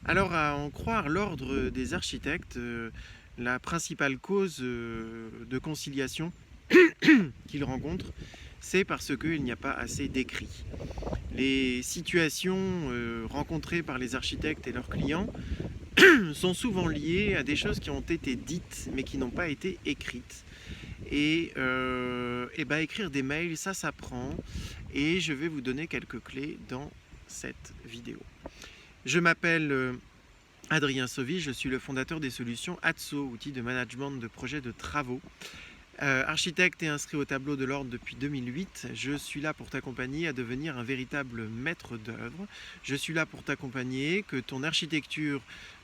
Alors, à en croire l'ordre des architectes, la principale cause de conciliation qu'ils rencontrent, c'est parce qu'il n'y a pas assez d'écrits. Les situations rencontrées par les architectes et leurs clients sont souvent liées à des choses qui ont été dites mais qui n'ont pas été écrites. Et ben, écrire des mails, ça s'apprend. Et je vais vous donner quelques clés dans cette vidéo. Je m'appelle Adrien Sauvy, je suis le fondateur des solutions ATSO, outil de management de projets de travaux. Architecte et inscrit au tableau de l'ordre depuis 2008, je suis là pour t'accompagner à devenir un véritable maître d'œuvre. Je suis là pour t'accompagner, que ton architecture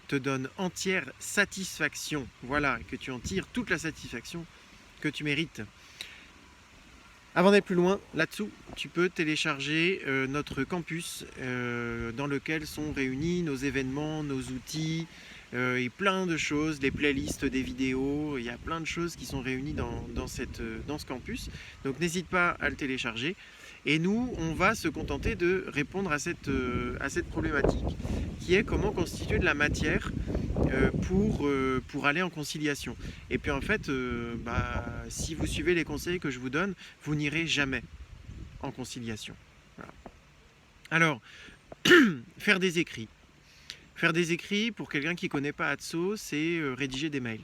te donne entière satisfaction, voilà, que tu en tires toute la satisfaction que tu mérites. Avant d'aller plus loin, là-dessous, tu peux télécharger notre campus dans lequel sont réunis nos événements, nos outils et plein de choses, les playlists des vidéos, il y a plein de choses qui sont réunies dans ce campus. Donc n'hésite pas à le télécharger. Et nous, on va se contenter de répondre à cette problématique qui est comment constituer de la matière pour aller en conciliation. Et puis en fait, si vous suivez les conseils que je vous donne, vous n'irez jamais en conciliation. Voilà. Alors, faire des écrits. Faire des écrits, pour quelqu'un qui ne connaît pas ATSO, c'est rédiger des mails.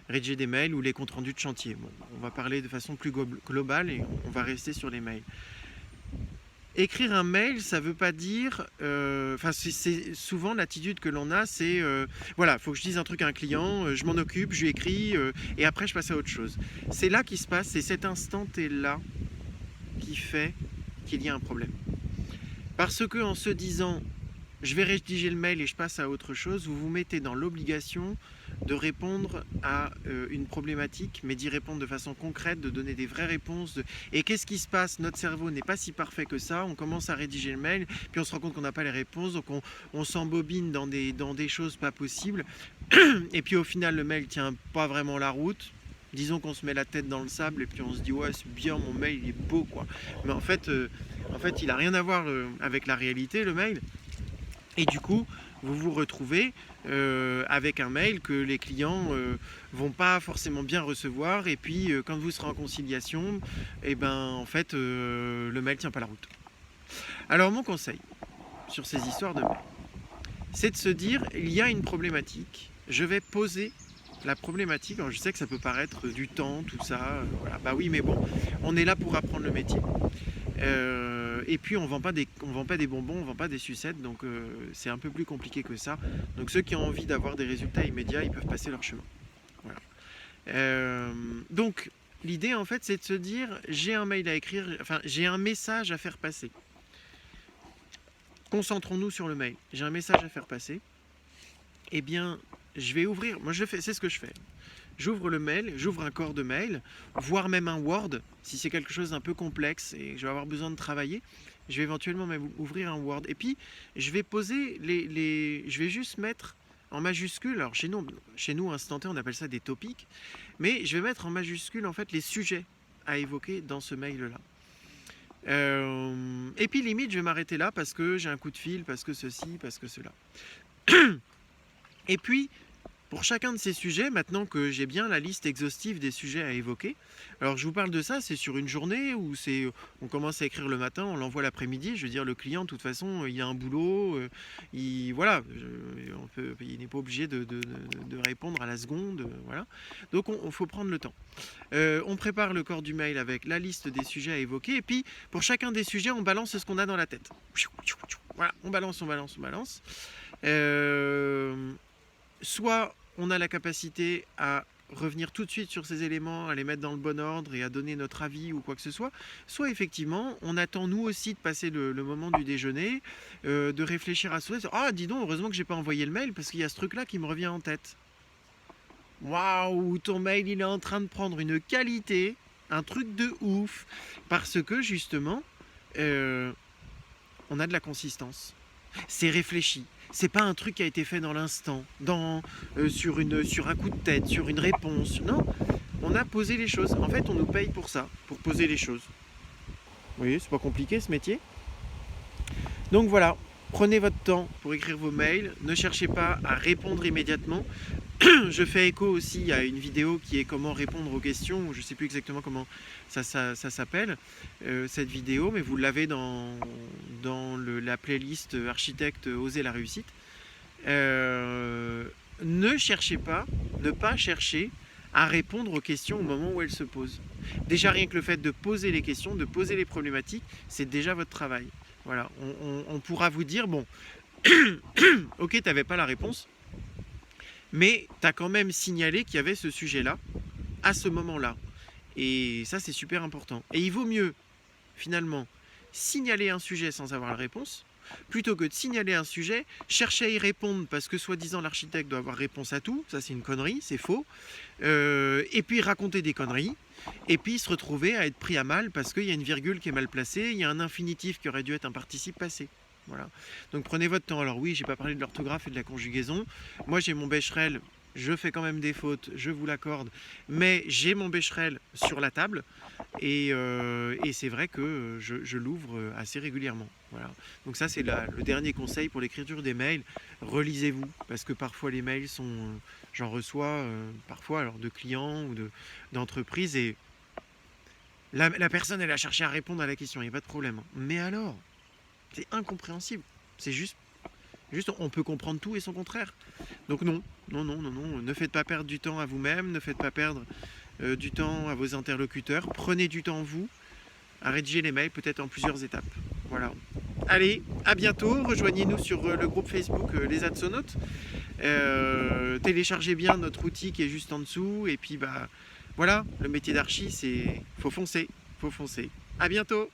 Rédiger des mails ou les comptes rendus de chantier. Bon, on va parler de façon plus globale et on va rester sur les mails. Écrire un mail, ça veut pas dire... c'est souvent l'attitude que l'on a, c'est... voilà, il faut que je dise un truc à un client, je m'en occupe, je lui écris, et après je passe à autre chose. C'est là qu'il se passe, c'est cet instant T-là qui fait qu'il y a un problème. Parce que en se disant, je vais rédiger le mail et je passe à autre chose, vous vous mettez dans l'obligation de répondre à une problématique, mais d'y répondre de façon concrète, de donner des vraies réponses. Et qu'est-ce qui se passe? Notre cerveau n'est pas si parfait que ça. On commence à rédiger le mail, puis on se rend compte qu'on n'a pas les réponses, donc on s'embobine dans des choses pas possibles. Et puis au final, le mail tient pas vraiment la route. Disons qu'on se met la tête dans le sable et puis on se dit ouais, c'est bien, mon mail il est beau quoi. Mais en fait il n'a rien à voir avec la réalité, le mail. Et du coup, vous vous retrouvez avec un mail que les clients vont pas forcément bien recevoir. Et puis, quand vous serez en conciliation, et en fait, le mail tient pas la route. Alors, mon conseil sur ces histoires de mail, c'est de se dire, il y a une problématique. Je vais poser la problématique. Alors, je sais que ça peut paraître du temps, tout ça. Voilà. Bah oui, mais bon, on est là pour apprendre le métier. Et puis on vend pas des bonbons, on vend pas des sucettes, donc c'est un peu plus compliqué que ça. Donc ceux qui ont envie d'avoir des résultats immédiats, ils peuvent passer leur chemin. Voilà. Donc l'idée en fait, c'est de se dire, j'ai un mail à écrire, enfin j'ai un message à faire passer. Concentrons-nous sur le mail. J'ai un message à faire passer. Eh bien, je vais ouvrir. Moi, c'est ce que je fais. J'ouvre le mail, j'ouvre un corps de mail, voire même un Word, si c'est quelque chose d'un peu complexe et que je vais avoir besoin de travailler, je vais éventuellement même ouvrir un Word. Et puis, je vais poser je vais juste mettre en majuscule, alors chez nous, instant T, on appelle ça des topics, mais je vais mettre en majuscule, en fait, les sujets à évoquer dans ce mail-là. Et puis, limite, je vais m'arrêter là parce que j'ai un coup de fil, parce que ceci, parce que cela. Et puis, pour chacun de ces sujets, maintenant que j'ai bien la liste exhaustive des sujets à évoquer, alors je vous parle de ça, c'est sur une journée où on commence à écrire le matin, on l'envoie l'après-midi. Je veux dire, le client, de toute façon, il a un boulot, il n'est pas obligé de répondre à la seconde, voilà. Donc il faut prendre le temps. On prépare le corps du mail avec la liste des sujets à évoquer, et puis pour chacun des sujets, on balance ce qu'on a dans la tête. Voilà, on balance. Soit on a la capacité à revenir tout de suite sur ces éléments, à les mettre dans le bon ordre et à donner notre avis ou quoi que ce soit effectivement, on attend nous aussi de passer le moment du déjeuner, de réfléchir à soi, ah dis donc, heureusement que j'ai pas envoyé le mail parce qu'il y a ce truc-là qui me revient en tête. Waouh, ton mail il est en train de prendre une qualité, un truc de ouf, parce que justement, on a de la consistance. C'est réfléchi. C'est pas un truc qui a été fait dans l'instant, sur un coup de tête, sur une réponse. Non, on a posé les choses. En fait, on nous paye pour ça, pour poser les choses. Vous voyez, c'est pas compliqué ce métier. Donc voilà, Prenez votre temps pour écrire vos mails, ne cherchez pas à répondre immédiatement. Je fais écho aussi à une vidéo qui est comment répondre aux questions, je ne sais plus exactement comment ça s'appelle, cette vidéo, mais vous l'avez dans la playlist Architecte Oser la réussite. Ne cherchez pas, ne pas chercher à répondre aux questions au moment où elles se posent. Déjà rien que le fait de poser les questions, de poser les problématiques, c'est déjà votre travail. Voilà, on pourra vous dire, bon, ok, tu n'avais pas la réponse, mais tu as quand même signalé qu'il y avait ce sujet-là, à ce moment-là. Et ça, c'est super important. Et il vaut mieux, finalement, signaler un sujet sans avoir la réponse, plutôt que de signaler un sujet, chercher à y répondre parce que soi-disant l'architecte doit avoir réponse à tout, ça c'est une connerie, c'est faux, et puis raconter des conneries, et puis se retrouver à être pris à mal parce qu'il y a une virgule qui est mal placée, il y a un infinitif qui aurait dû être un participe passé. Voilà. Donc prenez votre temps. Alors oui, j'ai pas parlé de l'orthographe et de la conjugaison. Moi j'ai mon Becherel, je fais quand même des fautes, je vous l'accorde, mais j'ai mon Becherel sur la table et c'est vrai que je l'ouvre assez régulièrement. Voilà. Donc ça c'est le dernier conseil pour l'écriture des mails. Relisez-vous parce que parfois les mails sont, j'en reçois parfois alors de clients ou d'entreprises et la personne elle a cherché à répondre à la question, il n'y a pas de problème. Mais alors, c'est incompréhensible. C'est juste on peut comprendre tout et son contraire. Donc non, ne faites pas perdre du temps à vous-même, ne faites pas perdre du temps à vos interlocuteurs. Prenez du temps vous à rédiger les mails, peut-être en plusieurs étapes. Voilà. Allez, à bientôt. Rejoignez-nous sur le groupe Facebook Les Adsonautes. Téléchargez bien notre outil qui est juste en dessous. Et puis, bah, voilà, le métier d'archi, c'est faut foncer. À bientôt.